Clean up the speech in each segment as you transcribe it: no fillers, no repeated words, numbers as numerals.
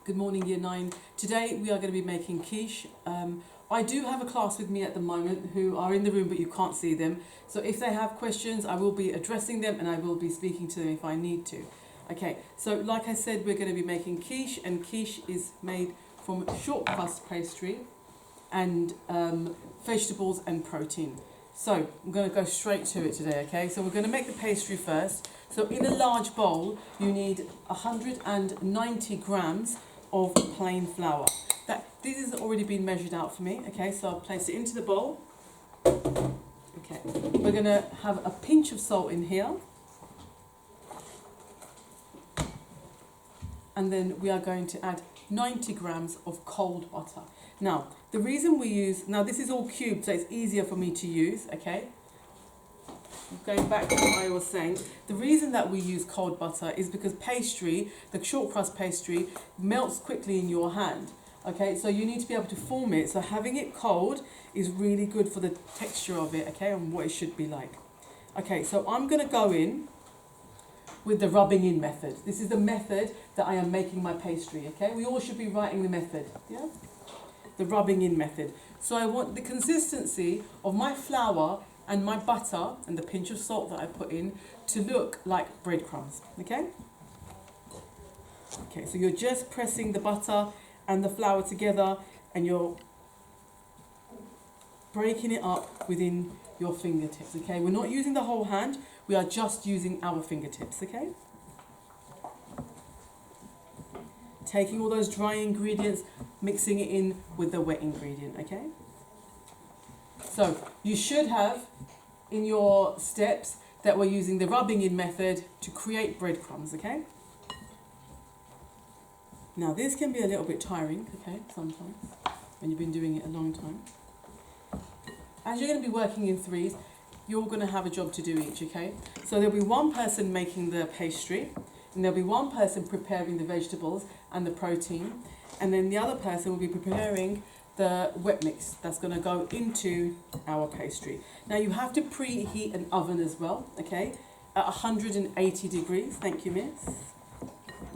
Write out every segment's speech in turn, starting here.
Good morning, Year 9. Today we are going to be making quiche. I do have a class with me at the moment who are in the room but you can't see them. So if they have questions, I will be addressing them and I will be speaking to them if I need to. Okay, so like I said, we're going to be making quiche, and quiche is made from short crust pastry and vegetables and protein. So I'm going to go straight to it today, okay? So we're going to make the pastry first. So in a large bowl, you need 190 grams of plain flour. This has already been measured out for me, okay? So I'll place it into the bowl. Okay, we're going to have a pinch of salt in here. And then we are going to add 90 grams of cold butter. Now, the reason we use, now this is all cubed, so it's easier for me to use, okay? Going back to what I was saying, the reason that we use cold butter is because pastry, the short crust pastry, melts quickly in your hand. Okay, so you need to be able to form it. So having it cold is really good for the texture of it, okay, and what it should be like. Okay, so I'm going to go in with the rubbing in method. This is the method that I am making my pastry, okay? We all should be writing the method, yeah? The rubbing in method. So I want the consistency of my flour and my butter and the pinch of salt that I put in to look like breadcrumbs, okay? Okay, so you're just pressing the butter and the flour together and you're breaking it up within your fingertips, okay? We're not using the whole hand, we are just using our fingertips, okay? Taking all those dry ingredients, mixing it in with the wet ingredient, okay? So you should have in your steps that we're using the rubbing in method to create breadcrumbs, okay? Now this can be a little bit tiring, okay, sometimes, when you've been doing it a long time. As you're going to be working in threes, you're going to have a job to do each, okay? So there'll be one person making the pastry, and there'll be one person preparing the vegetables and the protein, and then the other person will be preparing the wet mix that's going to go into our pastry. Now you have to preheat an oven as well, okay, at 180 degrees. Thank you, miss.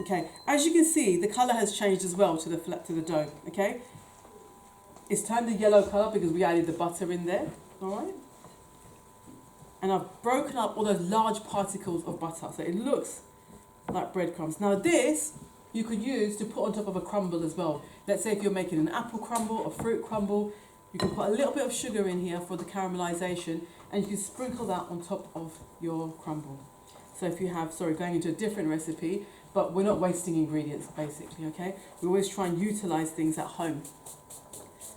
Okay, as you can see, the colour has changed as well to the dough, okay? It's turned a yellow colour because we added the butter in there, all right? And I've broken up all those large particles of butter, so it looks like breadcrumbs. Now this, you could use to put on top of a crumble as well. Let's say if you're making an apple crumble, a fruit crumble, you can put a little bit of sugar in here for the caramelization, and you can sprinkle that on top of your crumble. So if you have, going into a different recipe, but we're not wasting ingredients basically, okay? We always try and utilize things at home.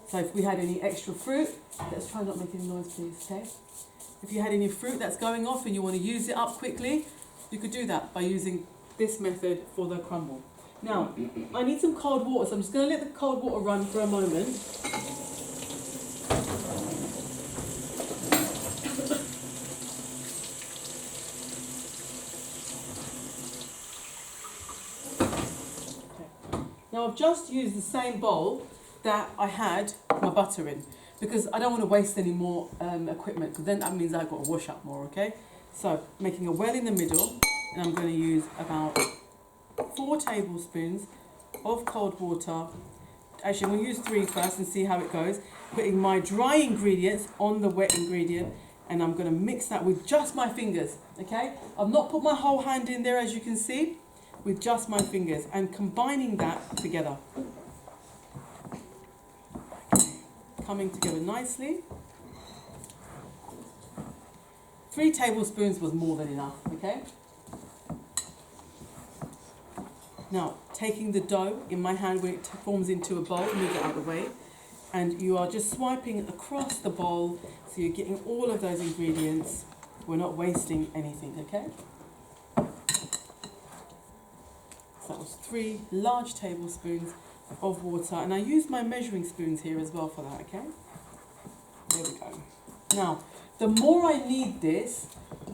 So if we had any extra fruit, let's try not making noise please, okay? If you had any fruit that's going off and you want to use it up quickly, you could do that by using this method for the crumble. Now, I need some cold water, so I'm just going to let the cold water run for a moment. Okay. Now, I've just used the same bowl that I had my butter in, because I don't want to waste any more equipment, because then that means I've got to wash up more, okay? So, making a well in the middle, and I'm going to use about 4 tablespoons of cold water. Actually, I'm going to use 3 first and see how it goes. Putting my dry ingredients on the wet ingredient, and I'm going to mix that with just my fingers, okay? I've not put my whole hand in there, as you can see, with just my fingers, and combining that together. Coming together nicely. 3 tablespoons was more than enough, okay? Now, taking the dough in my hand when it forms into a bowl, move it out of the way, and you are just swiping across the bowl, so you're getting all of those ingredients. We're not wasting anything, okay? So that was 3 large tablespoons of water, and I used my measuring spoons here as well for that, okay? There we go. Now, the more I knead this,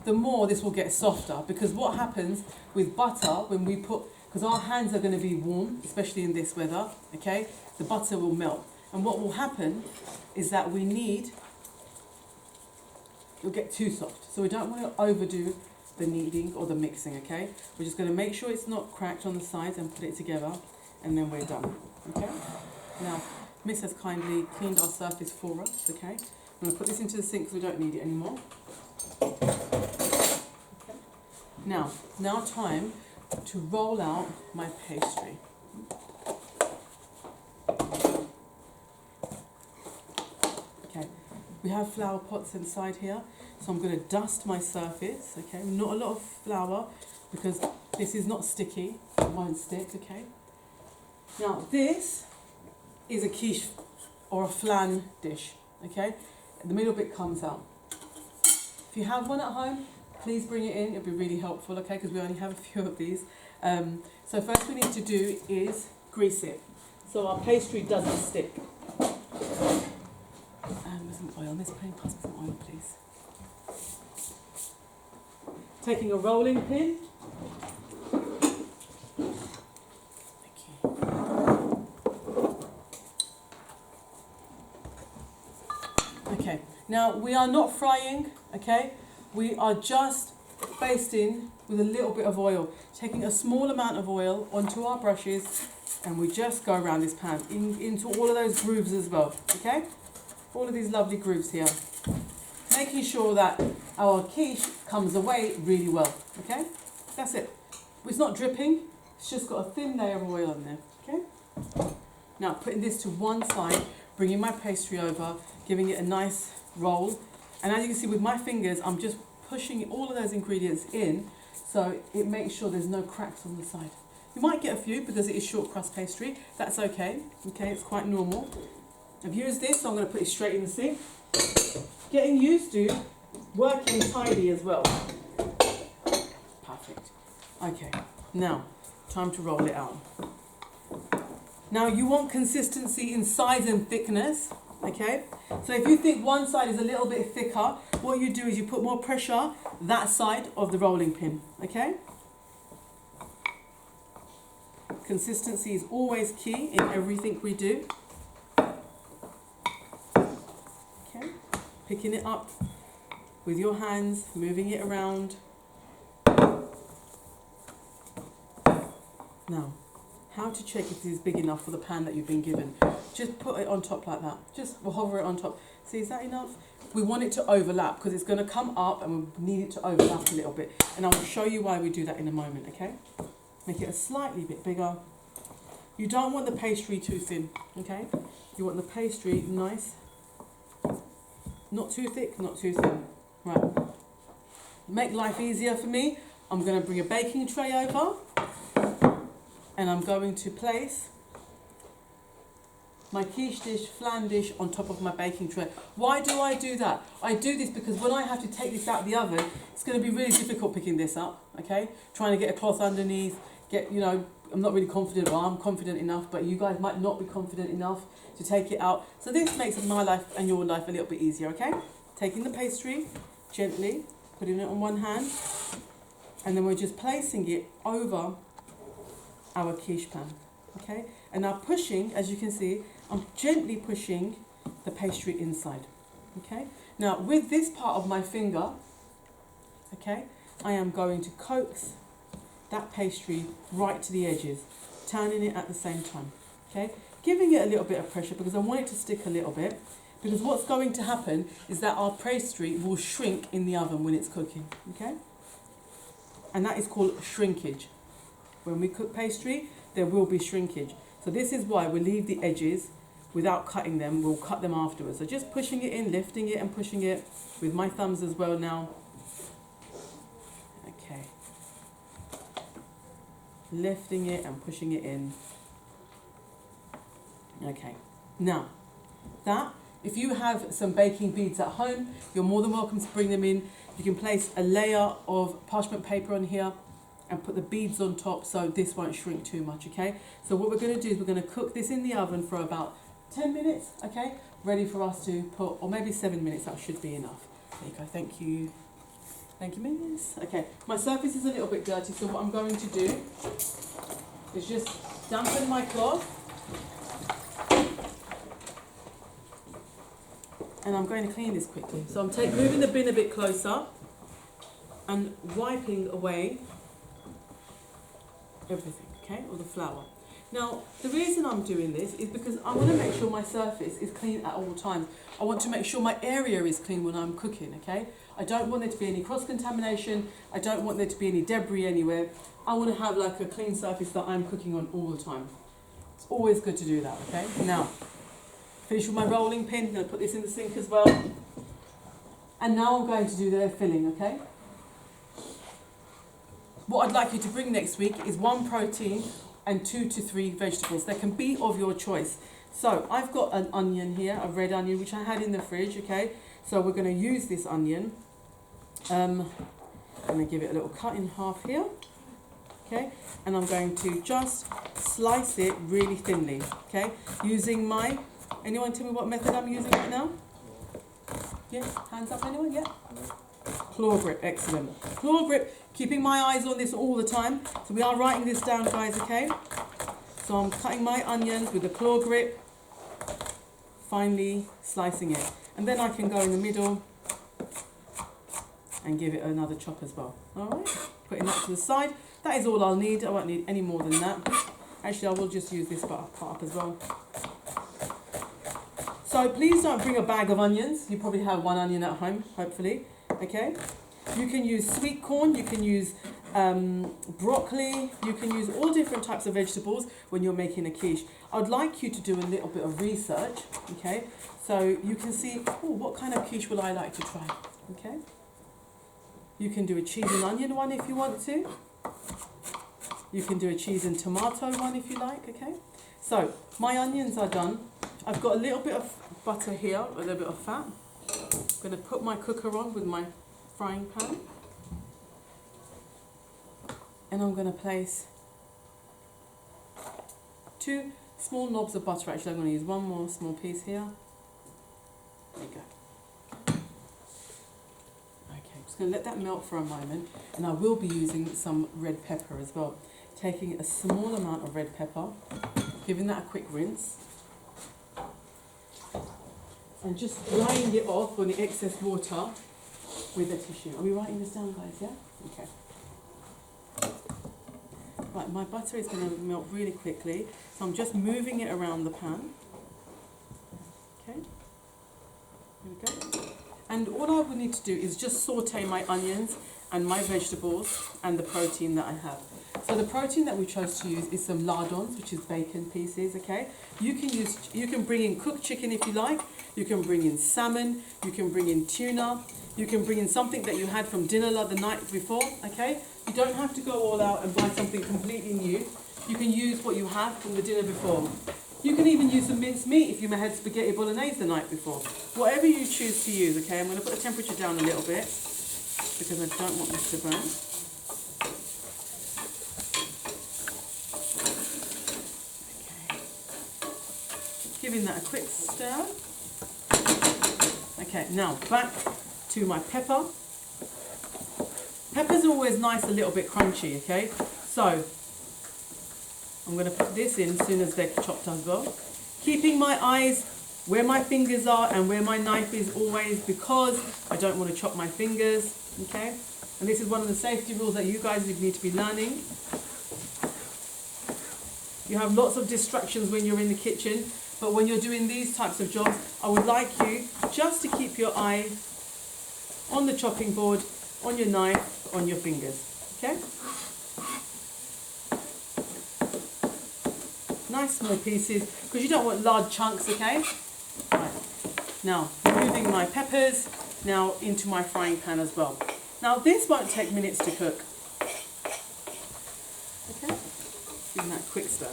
the more this will get softer, because what happens with butter when we put, because our hands are going to be warm, especially in this weather, okay, the butter will melt. And what will happen is that it'll get too soft. So we don't want to overdo the kneading or the mixing, okay? We're just going to make sure it's not cracked on the sides and put it together. and then we're done. Okay? Now, Miss has kindly cleaned our surface for us. Okay? I'm going to put this into the sink because we don't need it anymore. Okay. Now time to roll out my pastry. Okay, we have flower pots inside here, so I'm going to dust my surface. Okay, not a lot of flour because this is not sticky, it won't stick. Okay, now this is a quiche or a flan dish. Okay, the middle bit comes out. If you have one at home, please bring it in, it'll be really helpful. Okay, because we only have a few of these. So first we need to do is grease it so our pastry doesn't stick. With some oil, Miss Payne, pass me some oil, please. Taking a rolling pin. Thank you. Okay, now we are not frying, okay? We are just basting with a little bit of oil, taking a small amount of oil onto our brushes, and we just go around this pan into all of those grooves as well, okay? All of these lovely grooves here, making sure that our quiche comes away really well. Okay, that's it. It's not dripping, it's just got a thin layer of oil on there. Okay, now putting this to one side, bringing my pastry over, giving it a nice roll, and as you can see with my fingers I'm just pushing all of those ingredients in so it makes sure there's no cracks on the side. You might get a few because it is short crust pastry. That's okay. Okay, it's quite normal. I've used this, so I'm going to put it straight in the sink. Getting used to working tidy as well. Perfect. Okay, now time to roll it out. Now you want consistency in size and thickness. Okay, so if you think one side is a little bit thicker, what you do is you put more pressure that side of the rolling pin. Okay. Consistency is always key in everything we do. Okay, picking it up with your hands, moving it around. Now, how to check if this is big enough for the pan that you've been given. Just put it on top like that. Just hover it on top. See, is that enough? We want it to overlap because it's going to come up and we need it to overlap a little bit. And I will show you why we do that in a moment, okay? Make it a slightly bit bigger. You don't want the pastry too thin, okay? You want the pastry nice. Not too thick, not too thin. Right. Make life easier for me, I'm going to bring a baking tray over. And I'm going to place my quiche dish, flan dish on top of my baking tray. Why do I do that? I do this because when I have to take this out of the oven, it's going to be really difficult picking this up, okay? Trying to get a cloth underneath, I'm not really confident, or I'm confident enough, but you guys might not be confident enough to take it out. So this makes my life and your life a little bit easier, okay? Taking the pastry, gently, putting it on one hand, and then we're just placing it over our quiche pan, okay? And now pushing, as you can see, I'm gently pushing the pastry inside, okay? Now with this part of my finger, okay, I am going to coax that pastry right to the edges, turning it at the same time, okay? Giving it a little bit of pressure because I want it to stick a little bit, because what's going to happen is that our pastry will shrink in the oven when it's cooking, okay? And that is called shrinkage. When we cook pastry, there will be shrinkage. So this is why we leave the edges without cutting them. We'll cut them afterwards. So just pushing it in, lifting it and pushing it with my thumbs as well now. Okay. Lifting it and pushing it in. Okay. Now, if you have some baking beads at home, you're more than welcome to bring them in. You can place a layer of parchment paper on here and put the beads on top so this won't shrink too much, okay? So what we're going to do is we're going to cook this in the oven for about 10 minutes, okay? Ready for us to put, or maybe 7 minutes, that should be enough. There you go, thank you. Thank you, miss. Okay, my surface is a little bit dirty, so what I'm going to do is just dampen my cloth. And I'm going to clean this quickly. So I'm moving the bin a bit closer and wiping away everything, okay, or the flour. Now, the reason I'm doing this is because I want to make sure my surface is clean at all times. I want to make sure my area is clean when I'm cooking, okay? I don't want there to be any cross-contamination. I don't want there to be any debris anywhere. I want to have like a clean surface that I'm cooking on all the time. It's always good to do that, okay? Now, finish with my rolling pin. I'm going to put this in the sink as well. And now I'm going to do the filling, okay? What I'd like you to bring next week is 1 protein and 2 to 3 vegetables. They can be of your choice. So I've got an onion here, a red onion, which I had in the fridge, okay? So we're going to use this onion. I'm going to give it a little cut in half here, okay? And I'm going to just slice it really thinly, okay? Using my, anyone tell me what method I'm using right now? Yeah, hands up anyone, yeah? Claw grip, excellent. Claw grip, keeping my eyes on this all the time. So we are writing this down, guys, okay? So I'm cutting my onions with the claw grip, finely slicing it. And then I can go in the middle and give it another chop as well. All right, putting that to the side. That is all I'll need. I won't need any more than that. Actually, I will just use this part up as well. So please don't bring a bag of onions. You probably have 1 onion at home, hopefully. Okay, you can use sweet corn, you can use broccoli, you can use all different types of vegetables when you're making a quiche. I'd like you to do a little bit of research, okay, so you can see, oh, what kind of quiche would I like to try, okay? You can do a cheese and onion one if you want to. You can do a cheese and tomato one if you like, okay? So, my onions are done. I've got a little bit of butter here, a little bit of fat. I'm going to put my cooker on with my frying pan. And I'm going to place 2 small knobs of butter. Actually, I'm going to use 1 more small piece here. There you go. Okay, I'm just going to let that melt for a moment. And I will be using some red pepper as well. Taking a small amount of red pepper, giving that a quick rinse. And just drying it off on the excess water with a tissue. Are we writing this down, guys? Yeah? Okay. Right, my butter is going to melt really quickly, so I'm just moving it around the pan. Okay. There we go. And all I would need to do is just saute my onions and my vegetables and the protein that I have. So the protein that we chose to use is some lardons, which is bacon pieces, okay? You can bring in cooked chicken if you like. You can bring in salmon. You can bring in tuna. You can bring in something that you had from dinner the night before, okay? You don't have to go all out and buy something completely new. You can use what you have from the dinner before. You can even use some minced meat if you had spaghetti bolognese the night before. Whatever you choose to use, okay? I'm going to put the temperature down a little bit because I don't want this to burn. Giving that a quick stir. Okay, now back to my pepper. Pepper's always nice, a little bit crunchy, okay? So I'm going to put this in as soon as they're chopped as well. Keeping my eyes where my fingers are and where my knife is always, because I don't want to chop my fingers, okay? And this is one of the safety rules that you guys need to be learning. You have lots of distractions when you're in the kitchen. But when you're doing these types of jobs, I would like you just to keep your eye on the chopping board, on your knife, on your fingers, okay? Nice small pieces, because you don't want large chunks, okay? Right. Now, moving my peppers now into my frying pan as well. Now, this won't take minutes to cook. Okay? Giving that quick stir.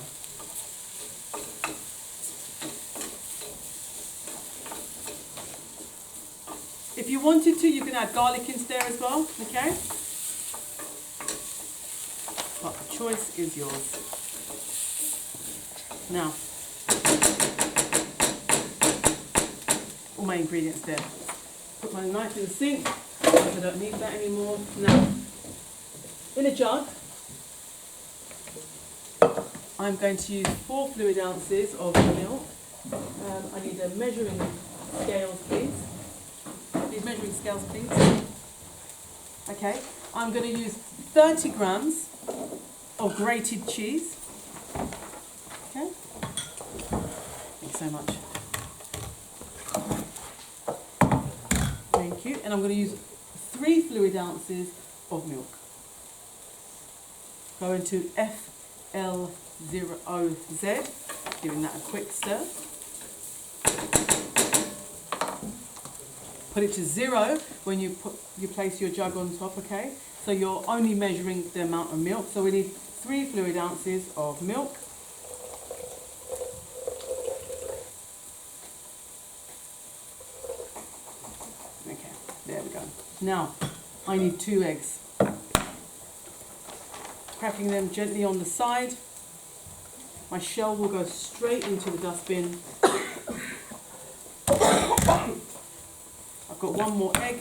If you wanted to, you can add garlic into there as well, okay? But the choice is yours. Now, all my ingredients there. Put my knife in the sink, I don't need that anymore. Now, in a jug, I'm going to use 4 fluid ounces of milk. I need a measuring scales, please. These measuring scales, please. Okay, I'm going to use 30 grams of grated cheese. you so much. Thank you. And I'm going to use 3 fluid ounces of milk. Go into FL0Z, giving that a quick stir. Put it to 0 when you place your jug on top, okay? So you're only measuring the amount of milk. So we need 3 fluid ounces of milk. Okay, there we go. Now, I need 2 eggs. Cracking them gently on the side. My shell will go straight into the dustbin. I've got 1 more egg.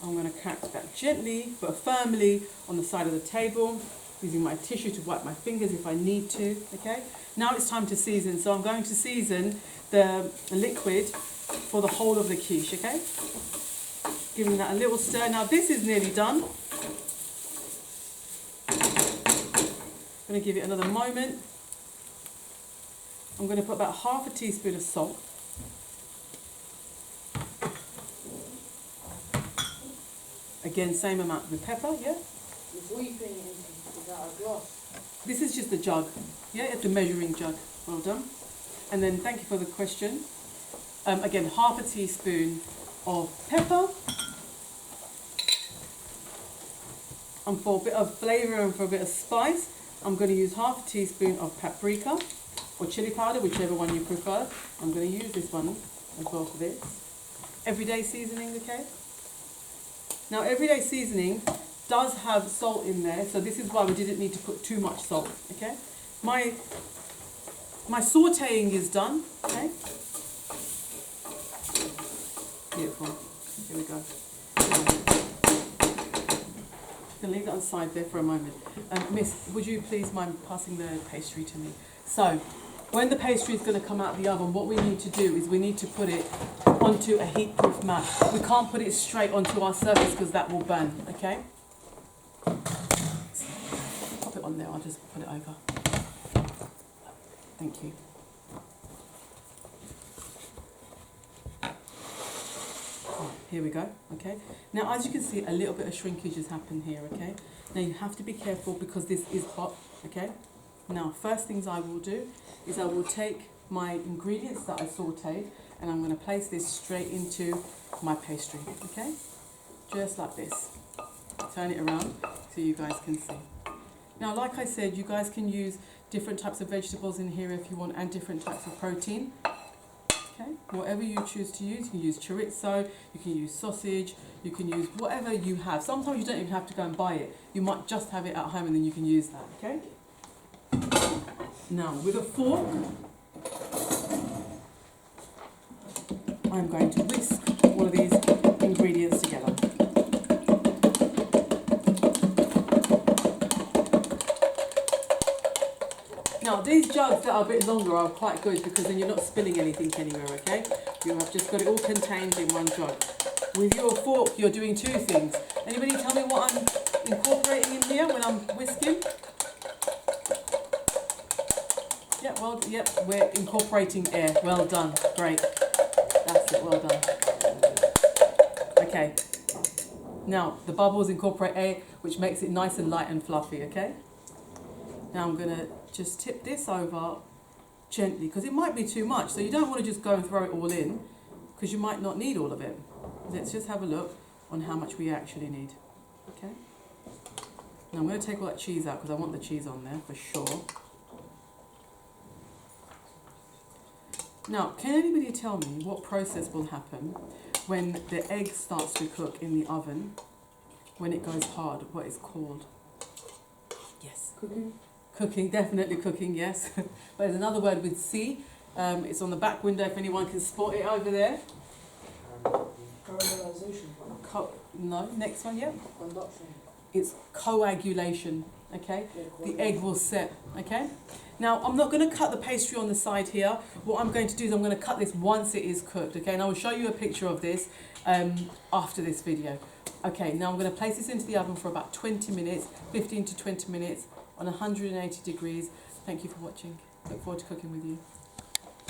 I'm going to crack that gently but firmly on the side of the table, using my tissue to wipe my fingers if I need to, okay? Now it's time to season. So I'm going to season the liquid for the whole of the quiche, okay? Giving that a little stir. Now this is nearly done. I'm going to give it another moment. I'm going to put about half a teaspoon of salt. Again, same amount with pepper, yeah? Before you put it into, is that a glass? This is just a jug, yeah? It's a measuring jug. Well done. And then, thank you for the question. Again, half a teaspoon of pepper. And for a bit of flavour and for a bit of spice, I'm going to use half a teaspoon of paprika or chili powder, whichever one you prefer. I'm going to use this one as well for this. Everyday seasoning, okay? Now, everyday seasoning does have salt in there, so this is why we didn't need to put too much salt, okay? My sautéing is done, okay? Beautiful. Here we go. Just going to leave that on the side there for a moment. Miss, would you please mind passing the pastry to me? So, when the pastry is going to come out of the oven, what we need to do is we need to put it onto a heat-proof mat. We can't put it straight onto our surface because that will burn, okay? Pop it on there, I'll just put it over. Thank you. Here we go, okay? Now, as you can see, a little bit of shrinkage has happened here, okay? Now, you have to be careful because this is hot, okay? Now, first things I will do is I will take my ingredients that I sautéed and I'm going to place this straight into my pastry, okay? Just like this. Turn it around so you guys can see. Now, like I said, you guys can use different types of vegetables in here if you want and different types of protein. Okay, whatever you choose to use, you can use chorizo, you can use sausage, you can use whatever you have. Sometimes you don't even have to go and buy it. You might just have it at home and then you can use that, okay? Now, with a fork, I'm going to whisk all of these ingredients together. Now, these jugs that are a bit longer are quite good because then you're not spilling anything anywhere, okay? You have just got it all contained in one jug. With your fork, you're doing 2 things. Anybody tell me what I'm incorporating in here when I'm whisking? Yeah, well, yep, we're incorporating air. Well done. Great. That's it, well done. Okay. Now, the bubbles incorporate air, which makes it nice and light and fluffy, okay? Now I'm going to just tip this over gently, because it might be too much. So you don't want to just go and throw it all in, because you might not need all of it. Let's just have a look on how much we actually need. Okay? Now I'm going to take all that cheese out, because I want the cheese on there for sure. Now, can anybody tell me what process will happen when the egg starts to cook in the oven, when it goes hard, what it's called? Yes. Cooking. Cooking, definitely cooking, yes. But there's another word with C. It's on the back window if anyone can spot it over there. Caramelization. No, next one, yeah. Conduction. It's coagulation, okay? The egg will set, okay? Now, I'm not going to cut the pastry on the side here. What I'm going to do is I'm going to cut this once it is cooked, okay? And I will show you a picture of this after this video. Okay, now I'm going to place this into the oven for about 20 minutes, 15 to 20 minutes on 180 degrees. Thank you for watching. Look forward to cooking with you.